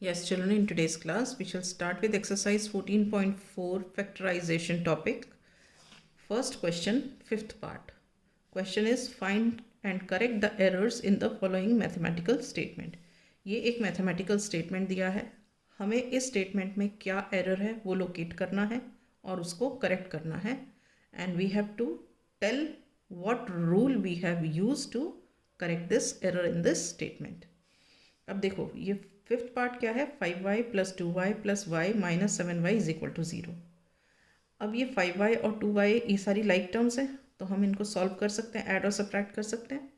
Yes, children, in today's class, we shall start with exercise 14.4 factorization topic. First question, fifth part. Question is find and correct the errors in the following mathematical statement. ये एक mathematical statement दिया है, हमें इस statement में क्या error है वो locate करना है और उसको correct करना है, and we have to tell what rule we have used to correct this error in this statement. अब देखो ये फिफ्थ पार्ट क्या है, 5y plus 2y plus y minus 7y is equal to 0। अब ये 5y और 2y ये सारी लाइक टर्म्स हैं तो हम इनको सॉल्व कर सकते हैं, ऐड और सब्ट्रैक्ट कर सकते हैं।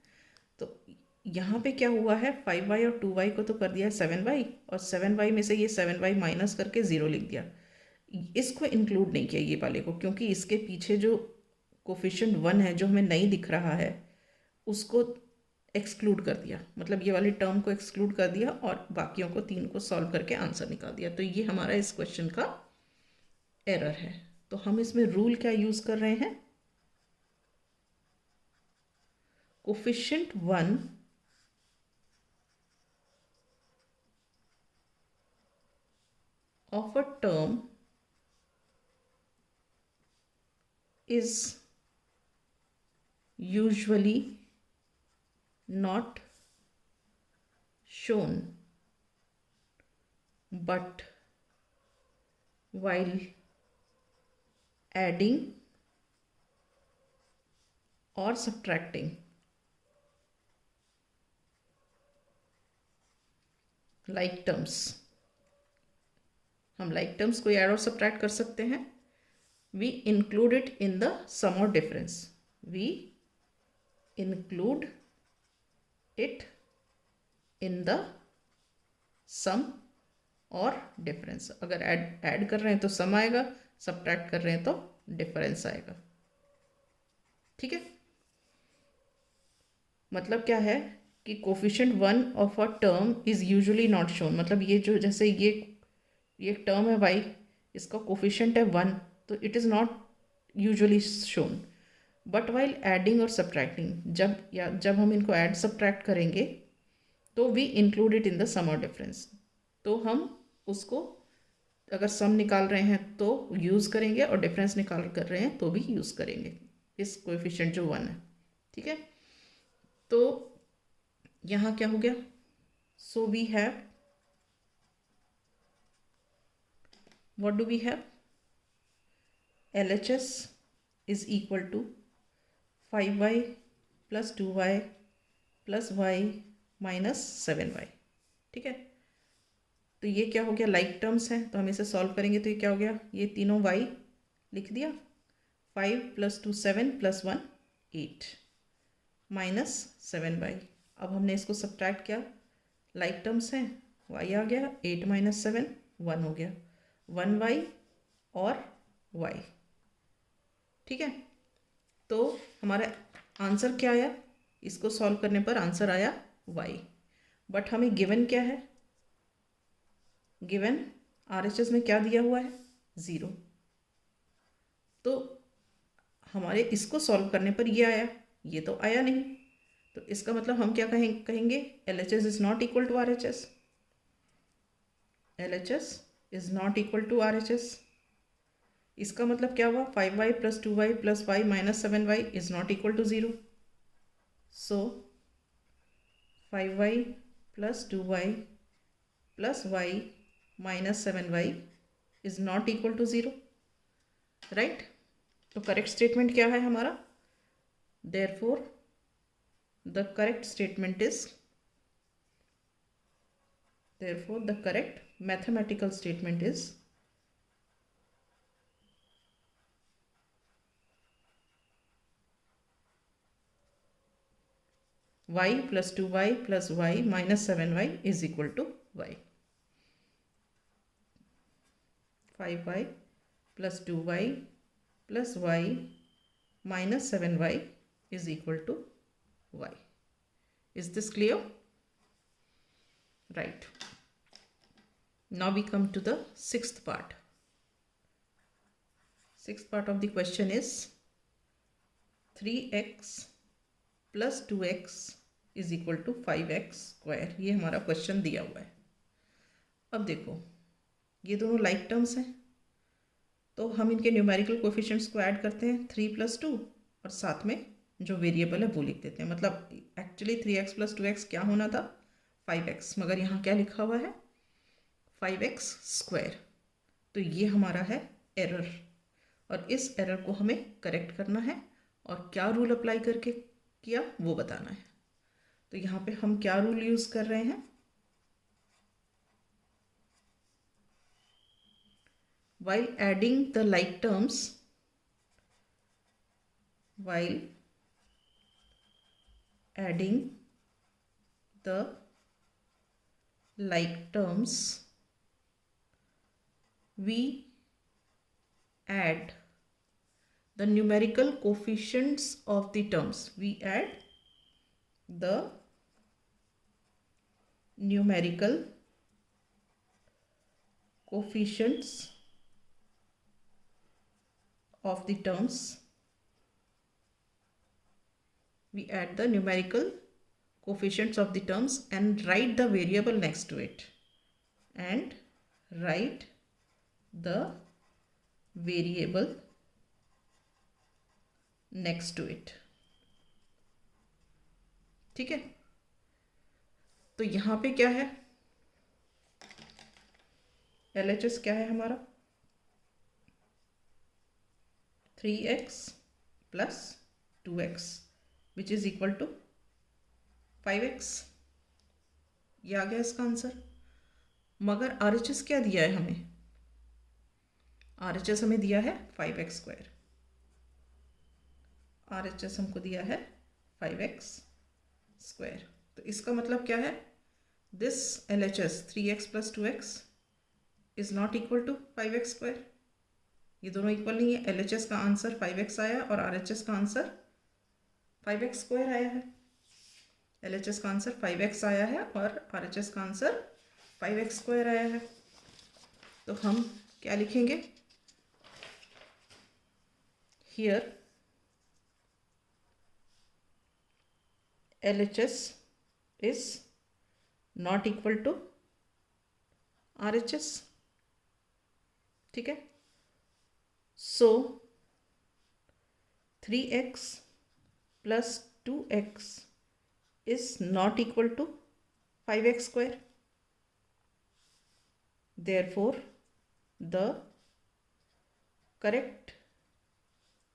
तो यहाँ पे क्या हुआ है, 5y और 2y को तो कर दिया है 7y और 7y में से ये 7y माइनस करके 0 लिख दिया। इसको इंक्लूड नहीं किया ये वाले को, क्योंकि इसके पीछे जो कोफिशिएंट 1 है जो हमें नहीं दिख रहा है उसको एक्सक्लूड कर दिया, मतलब ये वाली टर्म को एक्सक्लूड कर दिया और बाकियों को 3 को सॉल्व करके आंसर निकाल दिया। तो ये हमारा इस क्वेश्चन का एरर है। तो हम इसमें रूल क्या यूज कर रहे हैं, coefficient 1 of a term is usually not shown, but while adding or subtracting like terms, हम like terms को ऐड और सब्ट्रैक्ट कर सकते हैं, we include it in the sum or difference, we include it in the sum और difference. अगर add कर रहे हैं तो सम आएगा, सब्ट्रैक्ट कर रहे हैं तो डिफरेंस आएगा। ठीक है, मतलब क्या है कि coefficient 1 of a term is usually not shown, मतलब ये जो जैसे ये टर्म है y, इसका कोफिशिएंट है 1 तो it is not usually shown, but while adding और सब्ट्रैक्टिंग जब हम इनको ऐड सब्ट्रैक्ट करेंगे तो we include it in the sum और डिफरेंस। तो हम उसको अगर सम निकाल रहे हैं तो यूज़ करेंगे और डिफरेंस निकाल कर रहे हैं तो भी यूज़ करेंगे इस कोएफिशिएंट जो 1 है। ठीक है, तो यहाँ क्या हो गया, so we have, what do we have, LHS is equal to 5y plus 2y plus y minus 7y। ठीक है, तो ये क्या हो गया, लाइक टर्म्स हैं तो हम इसे सॉल्व करेंगे तो ये क्या हो गया, ये तीनों y लिख दिया, 5 प्लस 2 7 प्लस 1 8 माइनस 7y। अब हमने इसको सब्ट्रैक्ट किया, लाइक टर्म्स हैं, y आ गया, 8 माइनस 7 1 हो गया, 1y और y। ठीक है, तो हमारा आंसर क्या आया, इसको सॉल्व करने पर आंसर आया y, बट हमें गिवन क्या है, गिवन RHS में क्या दिया हुआ है 0, तो हमारे इसको सॉल्व करने पर ये आया, ये तो आया नहीं, तो इसका मतलब हम क्या कहेंगे LHS is not equal to RHS, LHS is not equal to RHS। इसका मतलब क्या हुआ, 5y plus 2y plus y minus 7y is not equal to 0, so 5y plus 2y plus y minus 7y is not equal to 0, right. तो correct statement क्या है हमारा, therefore the correct statement is, therefore the correct mathematical statement is y plus 2y plus y minus 7y is equal to y, 5y plus 2y plus y minus 7y is equal to y. Is this clear? Right. Now we come to the sixth part. Sixth part of the question is 3x plus 2x is equal to 5x square, ये हमारा question दिया हुआ है। अब देखो ये दोनों like terms हैं, तो हम इनके न्यूमेरिकल कोफिशिएंट्स को ऐड करते हैं 3+2 और साथ में जो वेरिएबल है वो लिख देते हैं। मतलब एक्चुअली 3x+2x क्या होना था 5x, मगर यहाँ क्या लिखा हुआ है 5x²। तो ये हमारा है एरर, और इस एरर को हमें करेक्ट करना है और क्या रूल अप्लाई करके किया वो बताना है। तो यहाँ पे हम क्या रूल यूज़ कर रहे हैं, while adding the like terms, while adding the like terms, we add the numerical coefficients of the terms. We add the numerical coefficients of the terms. We add the numerical coefficients of the terms and write the variable next to it. And write the variable next to it. ठीक है, तो यहाँ पे क्या है, LHS क्या है हमारा 3x plus 2x which is equal to 5x। ये आ गया इसका आंसर। मगर RHS क्या दिया है हमें, RHS हमें दिया है 5x²। RHS हमको दिया है 5x²। तो इसका मतलब क्या है, this LHS 3x+2x is not equal to 5x²। ये दोनों इक्वल नहीं है। LHS का आंसर 5x आया और RHS का आंसर 5x² आया है। LHS का आंसर 5x आया है और RHS का आंसर 5x² आया है। तो हम क्या लिखेंगे, here LHS is not equal to RHS। ठीक है, सो 3x plus 2x is not equal to 5x²। Therefore the correct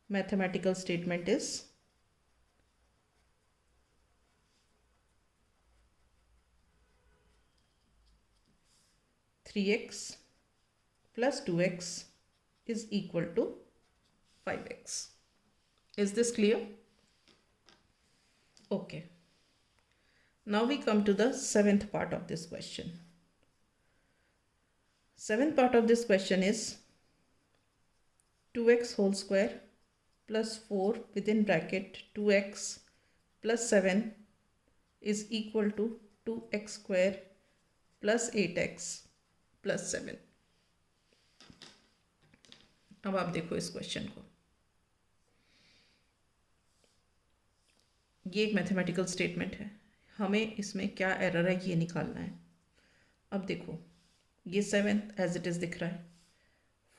mathematical statement is 3x plus 2x is equal to 5x. Is this clear? Okay. Now we come to the seventh part of this question. Seventh part of this question is 2x whole square plus 4 within bracket 2x plus 7 is equal to 2x square plus 8x plus 7। अब आप देखो इस question को, ये एक mathematical statement है, हमें इसमें क्या एरर है ये निकालना है। अब देखो ये 7 एज इट इज़ दिख रहा है,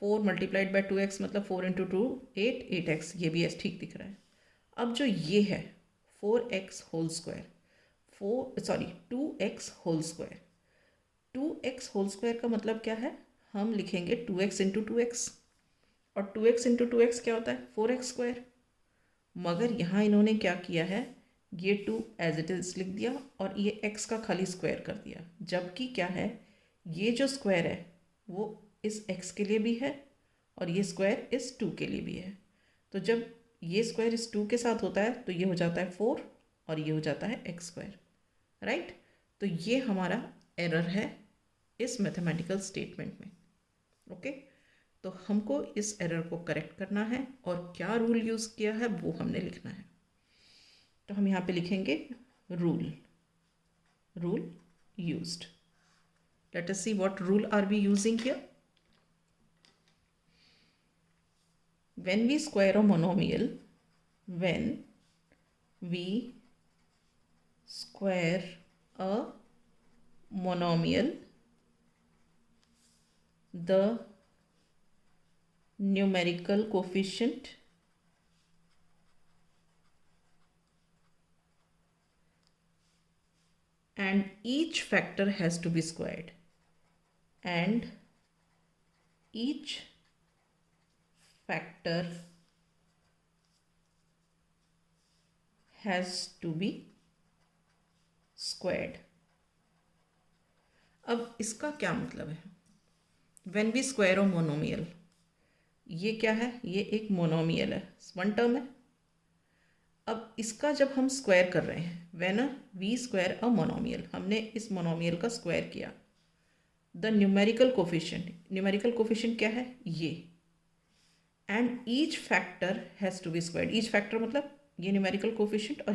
4 मल्टीप्लाइड बाई 2x मतलब 4 × 2 8, 8x ये भी ठीक दिख रहा है। अब जो ये है 4x whole square 2x whole square, 2x whole square का मतलब क्या है, हम लिखेंगे 2x × 2x और 2x × 2x क्या होता है 4x²। मगर यहाँ इन्होंने क्या किया है, ये 2 एज इट इज़ लिख दिया और ये x का खाली स्क्वायर कर दिया। जबकि क्या है, ये जो स्क्वायर है वो इस x के लिए भी है और ये स्क्वायर इस 2 के लिए भी है। तो जब ये स्क्वायर इस 2 के साथ होता है तो ये हो जाता है 4 और ये हो जाता है x², राइट। तो ये हमारा एरर है इस मैथमेटिकल स्टेटमेंट में। ओके, तो हमको इस एरर को करेक्ट करना है और क्या रूल यूज़ किया है वो हमने लिखना है। तो हम यहाँ पे लिखेंगे rule used. Let us see what rule are we using here. When we square a monomial, when we square a monomial, the numerical coefficient and each factor has to be squared, and each factor has to be squared. अब इसका क्या मतलब है? When we square of monomial, ये क्या है? ये एक मोनोमियल है, वन टर्म है. अब इसका जब हम स्क्वायर कर रहे हैं, when we square a monomial, हमने इस मोनोमियल का स्क्वायर किया, द न्यूमेरिकल कोफिशिएंट क्या है? ये. And each factor has to be squared. Each factor मतलब ये न्यूमेरिकल कोफिशिएंट और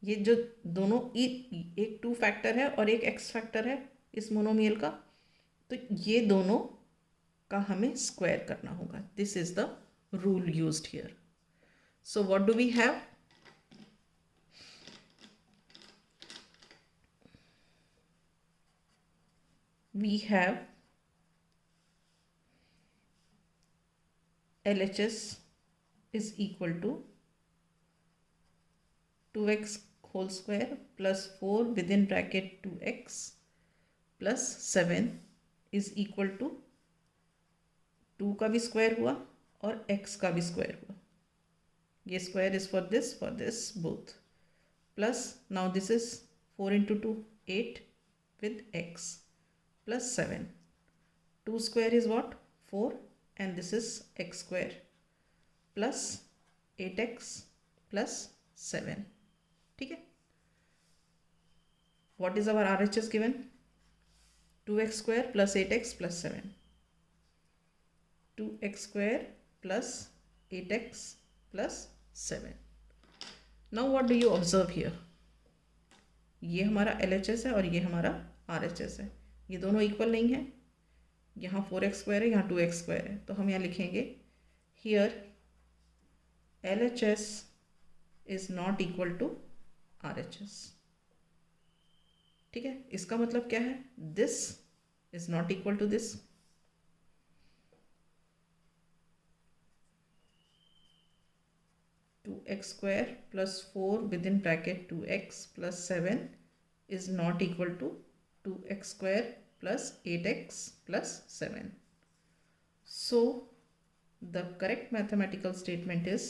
ये जो दोनों एक 2 फैक्टर है और एक x फैक्टर है इस मोनोमियल का, तो ये दोनों का हमें स्क्वायर करना होगा. This is the rule used here. So what do we have? We have LHS is equal to 2x whole square plus 4 within bracket 2x plus 7 is equal to 2 का भी स्क्वायर हुआ और x का भी square हुआ. ये square is for this both. Plus now this is 4 into 2 8 with x plus 7. 2 square is what? 4 and this is x square plus 8x plus 7. ठीक है. What is our RHS given? 2x square plus 8x plus 7. 2x square plus 8x plus 7. Now what do you observe here? ये हमारा LHS है और ये हमारा RHS है. ये दोनों इक्वल नहीं है. यहाँ 4x स्क्वायर है, यहाँ 2x स्क्वायर है. तो हम यहाँ लिखेंगे here LHS is not equal to RHS. ठीक है. इसका मतलब क्या है? This is not equal to this. Two x square plus 4 within bracket 2x plus 7 is not equal to 2x square plus 8x plus 7. So the correct mathematical statement is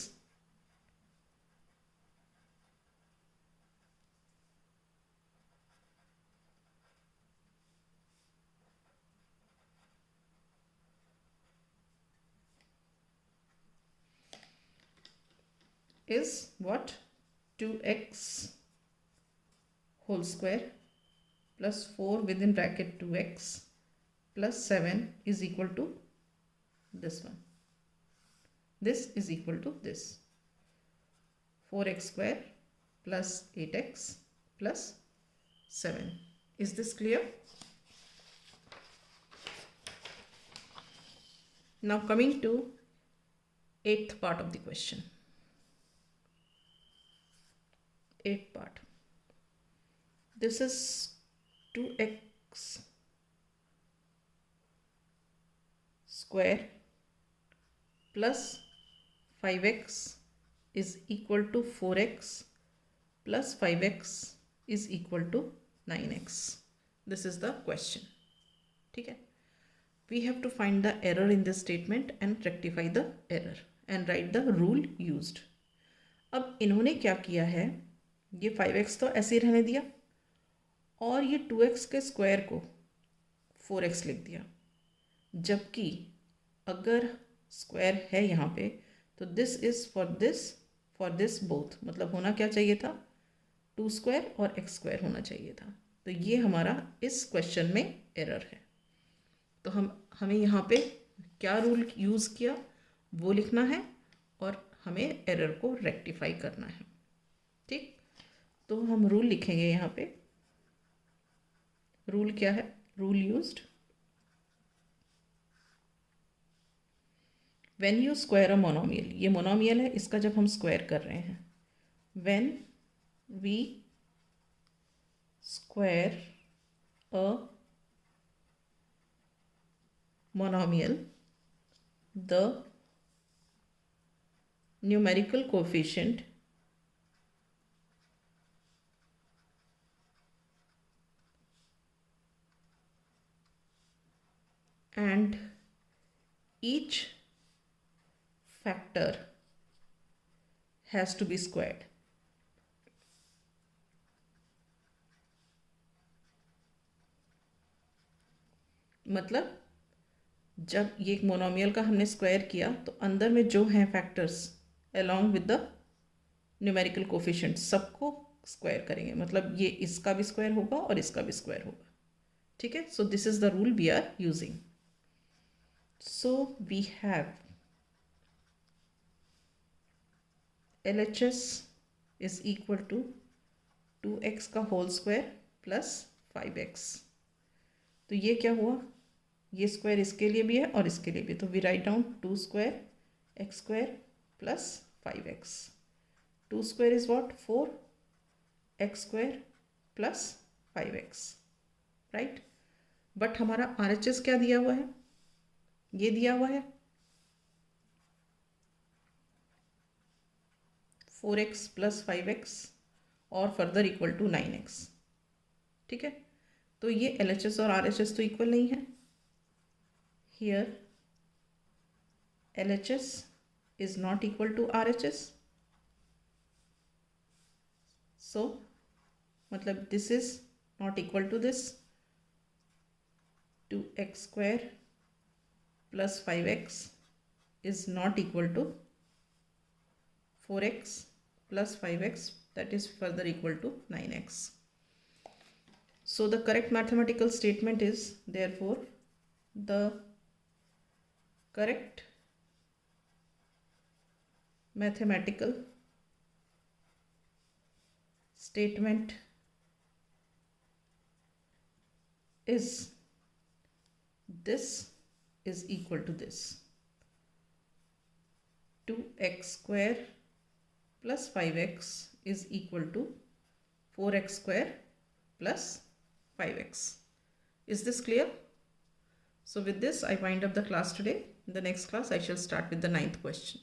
what? 2x whole square plus 4 within bracket 2x plus 7 is equal to this one. This is equal to this. 4x square plus 8x plus 7. Is this clear? Now coming to 8th part of the question. 8th part. This is 2x square plus 5x is equal to 4x plus 5x is equal to 9x. This is the question. ठीक है. We have to find the error in this statement and rectify the error and write the rule used. अब इन्होंने क्या किया है? ये 5x तो ऐसे ही रहने दिया और ये 2x के स्क्वायर को 4x लिख दिया. जबकि अगर स्क्वायर है यहाँ पे तो this is for this both, मतलब होना क्या चाहिए था? 2 स्क्वायर और x स्क्वायर होना चाहिए था. तो ये हमारा इस क्वेश्चन में एरर है. तो हमें यहाँ पे क्या रूल यूज़ किया वो लिखना है और हमें एरर को रेक्टिफाई करना है. ठीक. तो हम रूल लिखेंगे यहाँ पे. रूल क्या है? Rule used when you square a monomial. ये मोनोमियल है, इसका जब हम स्क्वायर कर रहे हैं, when we square a monomial, the numerical coefficient and each factor has to be squared. मतलब जब ये एक मोनोमियल का हमने स्क्वायर किया तो अंदर में जो हैं factors along with the numerical coefficient सबको स्क्वायर करेंगे, मतलब ये इसका भी स्क्वायर होगा और इसका भी स्क्वायर होगा. ठीक है, so this is the rule we are using. So we have LHS is equal to 2x का होल स्क्वायर प्लस 5x. तो ये क्या हुआ, ये स्क्वायर इसके लिए भी है और इसके लिए भी, तो we write down 2 square x square plus 5x. 2 square is what 4, x square plus 5x, right. But हमारा RHS क्या दिया हुआ है, ये दिया हुआ है 4x प्लस 5x और फर्दर इक्वल टू 9x. ठीक है, तो ये LHS और RHS तो इक्वल नहीं है. Here LHS is not equal to RHS. So मतलब this is not equal to this. 2x square plus 5x is not equal to 4x plus 5x, that is further equal to 9x. So the correct mathematical statement is, therefore the correct mathematical statement is this is equal to this. 2x square plus 5x is equal to 4x square plus 5x. Is this clear? So with this I wind up the class today. In the next class I shall start with the 9th question.